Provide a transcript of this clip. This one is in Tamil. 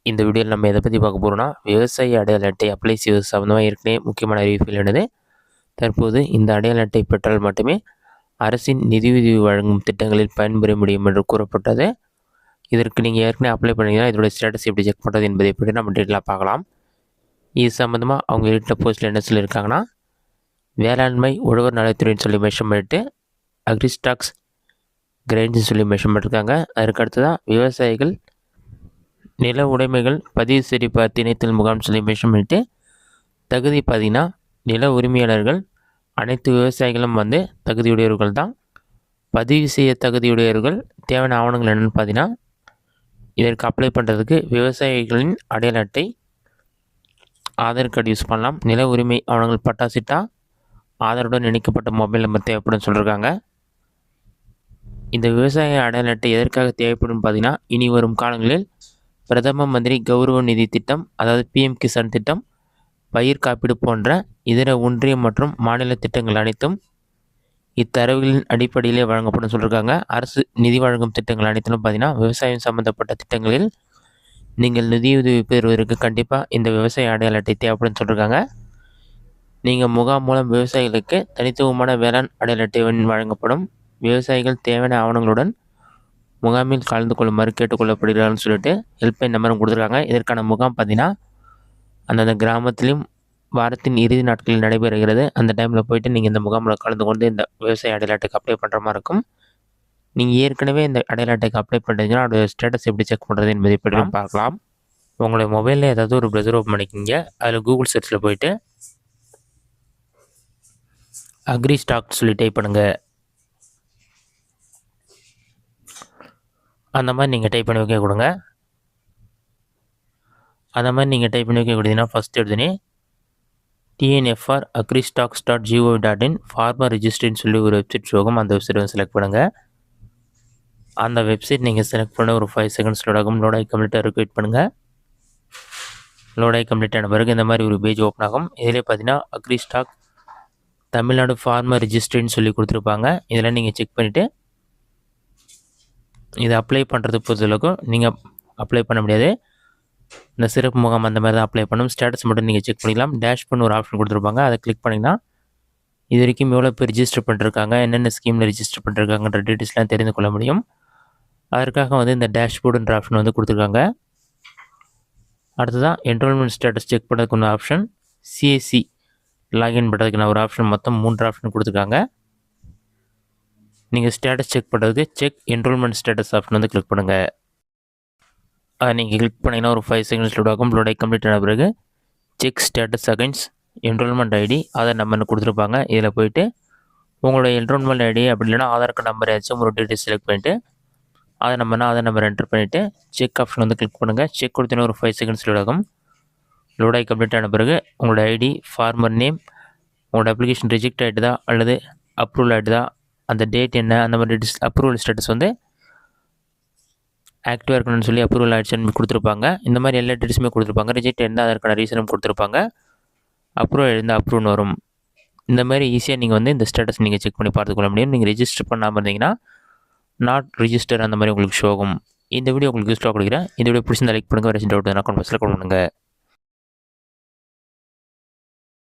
இந்த வீடியோவில் நம்ம எதை பற்றி பார்க்க போகிறோம்னா, விவசாய அடையாள அட்டை அப்ளை செய்வது சம்மந்தமாக ஏற்கனவே முக்கியமான அறிவிப்பு என்னது. தற்போது இந்த அடையாள அட்டை பெற்றால் மட்டுமே அரசின் நிதியுதவி வழங்கும் திட்டங்களில் பயன்பெற முடியும் என்று கூறப்பட்டது. இதற்கு நீங்கள் ஏற்கனவே அப்ளை பண்ணிங்கன்னா இதோட ஸ்டேட்டஸ் எப்படி செக் பண்ணுறது என்பதை பற்றி நம்ம டீட்டெயிலாக பார்க்கலாம். இது சம்மந்தமாக அவங்க வீட்டில் போஸ்ட்டில் என்ன சொல்லியிருக்காங்கன்னா, வேளாண்மை உழவர் நலத்துறைன்னு சொல்லி மென்ஷன் பண்ணிட்டு அக்ரிஸ்டாக்ஸ் கிரைன்ஸ்னு சொல்லி மென்ஷன் பண்ணியிருக்காங்க. அதற்கு அடுத்ததான் விவசாயிகள் நில உடைமைகள் பதிவு சரிபார்த்து திணைத்தல் முகாம் சொல்லி மென்ஷன் பண்ணிட்டு தகுதி பார்த்தீங்கன்னா நில உரிமையாளர்கள் அனைத்து விவசாயிகளும் தகுதியுடையவர்கள் தான். பதிவு செய்ய தகுதியுடையவர்கள் தேவையான ஆவணங்கள் என்னென்னு பார்த்தீங்கன்னா, இதற்கு அப்ளை பண்ணுறதுக்கு விவசாயிகளின் அடையாள அட்டை, ஆதார் கார்டு யூஸ் பண்ணலாம். நில உரிமை ஆவணங்கள் பட்டா சிட்டா, ஆதாருடன் இணைக்கப்பட்ட மொபைல் நம்பர் தேவைப்படும் சொல்லியிருக்காங்க. இந்த விவசாய அடையாள அட்டை எதற்காக தேவைப்படும் பார்த்தீங்கன்னா, இனி வரும் காலங்களில் பிரதம மந்திரி கௌரவ நிதி திட்டம், அதாவது PM கிசான் திட்டம், பயிர் காப்பீடு போன்ற இதர ஒன்றிய மற்றும் மாநில திட்டங்கள் அனைத்தும் இத்தரவுகளின் அடிப்படையிலே வழங்கப்படும் சொல்லியிருக்காங்க. அரசு நிதி வழங்கும் திட்டங்கள் அனைத்திலும் பார்த்தீங்கன்னா, விவசாயம் சம்மந்தப்பட்ட திட்டங்களில் நீங்கள் நிதியுதவி பெறுவதற்கு கண்டிப்பாக இந்த விவசாய அடையாள அட்டை தேவைப்படும் சொல்லியிருக்காங்க. நீங்கள் முகாம் மூலம் விவசாயிகளுக்கு தனித்துவமான வேளாண் அடையாள அட்டை வழங்கப்படும். விவசாயிகள் தேவையான ஆவணங்களுடன் முகாமில் கலந்து கொள்ளுமாறு கேட்டுக்கொள்ளப்படுகிறார்கள்னு சொல்லிட்டு ஹெல்ப்லைன் நம்பரும் கொடுத்துருக்காங்க. இதற்கான முகாம் பார்த்தீங்கன்னா அந்தந்த கிராமத்திலையும் வாரத்தின் இறுதி நாட்களில் நடைபெறுகிறது. அந்த டைமில் போய்ட்டு நீங்கள் இந்த முகாமில் கலந்து கொண்டு இந்த விவசாய அடையாள அட்டைக்கு அப்ளை பண்ணுற மாதிரி இருக்கும். நீங்கள் ஏற்கனவே இந்த அடையாள அட்டைக்கு அப்ளை பண்ணுறீங்கன்னா அதோட ஸ்டேட்டஸ் எப்படி செக் பண்ணுறது என்பதை பற்றி பார்க்கலாம். உங்களுடைய மொபைலில் ஏதாவது ஒரு ப்ரௌசர் ஓப்பன் பண்ணிக்கிங்க. அதில் கூகுள் சர்ச்சில் போய்ட்டு அக்ரிஸ்டாக் சொல்லி டைப் பண்ணுங்கள். அந்த மாதிரி நீங்கள் டைப் பண்ணி வைக்க கொடுங்க. அந்த மாதிரி நீங்கள் டைப் பண்ணி வைக்க கொடுத்தீங்கன்னா ஃபஸ்ட் எடுத்துனே TNFR agristox.gov.in ஃபார்மர் ரிஜிஸ்ட்ரின்னு சொல்லி ஒரு வெப்சைட் போகும். அந்த வெப்சைட் செலக்ட் பண்ணுங்கள். அந்த வெப்சைட் நீங்கள் செலக்ட் பண்ண ஒரு 5 செகண்ட்ஸ் லோட் ஆகும். லோட் ஆகி கம்ப்ளீட்டாக ரிக்வெயிட் பண்ணுங்கள். லோட் ஆகி கம்ப்ளீட் ஆன பிறகு இந்த மாதிரி ஒரு பேஜ் ஓப்பன் ஆகும். இதிலே பார்த்தீங்கன்னா அக்ரிஸ்டாக் தமிழ்நாடு ஃபார்மர் ரிஜிஸ்ட்ரின்னு சொல்லி கொடுத்துருப்பாங்க. இதெல்லாம் நீங்கள் செக் பண்ணிவிட்டு இதை அப்ளை பண்ணுறது பொறுத்தளவுக்கு நீங்கள் அப்ளை பண்ண முடியாது. இந்த சிறப்பு முகாம் அந்த மாதிரி தான் அப்ளை பண்ணணும். ஸ்டேட்டஸ் மட்டும் நீங்கள் செக் பண்ணிக்கலாம். டேஷ்போர்ட்னு ஒரு ஆப்ஷன் கொடுத்துருப்பாங்க. அதை கிளிக் பண்ணிங்கன்னா இது வரைக்கும் எவ்வளோ பேர் ரிஜிஸ்டர் பண்ணிருக்காங்க, என்னென்ன ஸ்கீமில் ரிஜிஸ்டர் பண்ணிருக்காங்கன்ற டீட்டெயில்ஸ்லாம் தெரிந்து கொள்ள முடியும். அதற்காக இந்த டேஷ்போர்டுன்ற ஆப்ஷன் கொடுத்துருக்காங்க. அடுத்ததான் என்ரோல்மெண்ட் ஸ்டேட்டஸ் செக் பண்ணுறதுக்கு ஒன்று ஆப்ஷன், CSC லாகின் பண்ணுறதுக்கு நான் ஒரு ஆப்ஷன், மொத்தம் 3 ஆப்ஷன் கொடுத்துருக்காங்க. நீங்கள் ஸ்டேட்டஸ் செக் பண்ணுறதுக்கு check enrollment status option click பண்ணுங்கள். அதை நீங்கள் கிளிக் பண்ணிங்கன்னா ஒரு 5 செகண்ட்ஸ் லோட் ஆகும். லோட் ஆகி கம்ப்ளீட் ஆன பிறகு check status against enrollment ID Aadhaar நம்பர்னு கொடுத்துருப்பாங்க. இதில் போய்ட்டு உங்களோட என்ரோல்மெண்ட் ID அப்படி இல்லைனா ஆதார் கார்டு நம்பர் ஏதாச்சும் ஒரு டீட்டெயில்ஸ் செலக்ட் பண்ணிவிட்டு ஆதார் நம்பர் என்டர் பண்ணிவிட்டு செக் ஆப்ஷன் கிளிக் பண்ணுங்கள். செக் கொடுத்தீங்கன்னா ஒரு 5 செகண்ட்ஸ் லோட் ஆகும். லோட் ஆகி கம்ப்ளீட் ஆன பிறகு உங்களோட ID, ஃபார்மர் நேம், உங்களோட அப்ளிகேஷன் ரிஜெக்ட் ஆகிட்டுதா அல்லது அப்ரூவல் ஆகிட்டுதா, அந்த டேட் என்ன, அந்த மாதிரி டீட்டெயில்ஸ், அப்ரூவல் ஸ்டேட்டஸ் ஆக்டிவாக இருக்கணும்னு சொல்லி அப்ரூவல் ஆகிடுச்சுன்னு கொடுத்துருப்பாங்க. இந்த மாதிரி எல்லா டீட்டெயில்ஸுமே கொடுத்துருப்பாங்க. ரிஜெக்ட் இருந்தால் அதற்கான ரீசனும் கொடுத்துருப்பாங்க. அப்ரூவல் இருந்தால் அப்ரூவ்னு வரும். இந்த மாதிரி ஈஸியாக நீங்கள் இந்த ஸ்டேட்டஸ் நீங்கள் செக் பண்ணி பார்த்துக்கொள்ள முடியும். நீங்கள் ரிஜிஸ்டர் பண்ணாமல் இருந்தீங்கன்னா நாட் ரிஜிஸ்டர் அந்த மாதிரி உங்களுக்கு ஷோ ஆகும். இந்த வீடியோ உங்களுக்கு யூஸ்ஃபுல்லாக கொடுக்குறேன். இந்த வீடியோ பிடிச்சிருந்தா லைக் பண்ணுங்கள். வேறு டவுட் அக்கௌண்ட் பஸ்ஸில் கால் பண்ணுங்கள்.